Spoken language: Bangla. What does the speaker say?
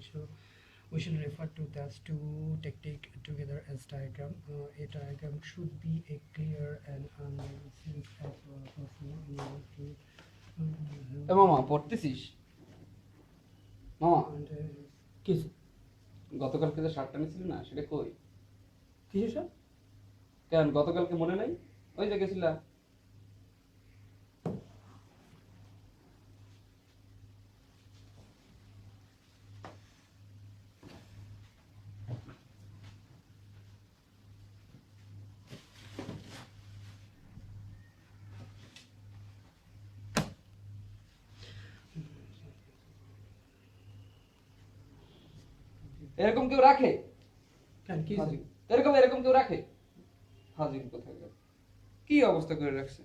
So we should refer to those two technique together as diagram. A diagram should be a clear and sense of person in order to এ মামা পড়তেছিস মামা and kiss. গতকালকে যে শার্টটা নিছিলি না সেটা কই কিসের স্যার? কেন গতকালকে মনে নাই ওই যে গেছিলা এরকম কেউ রাখে কেন কি হাজির এরকম এরকম কেউ রাখে হাজির কোথায় কি অবস্থা করে রাখছে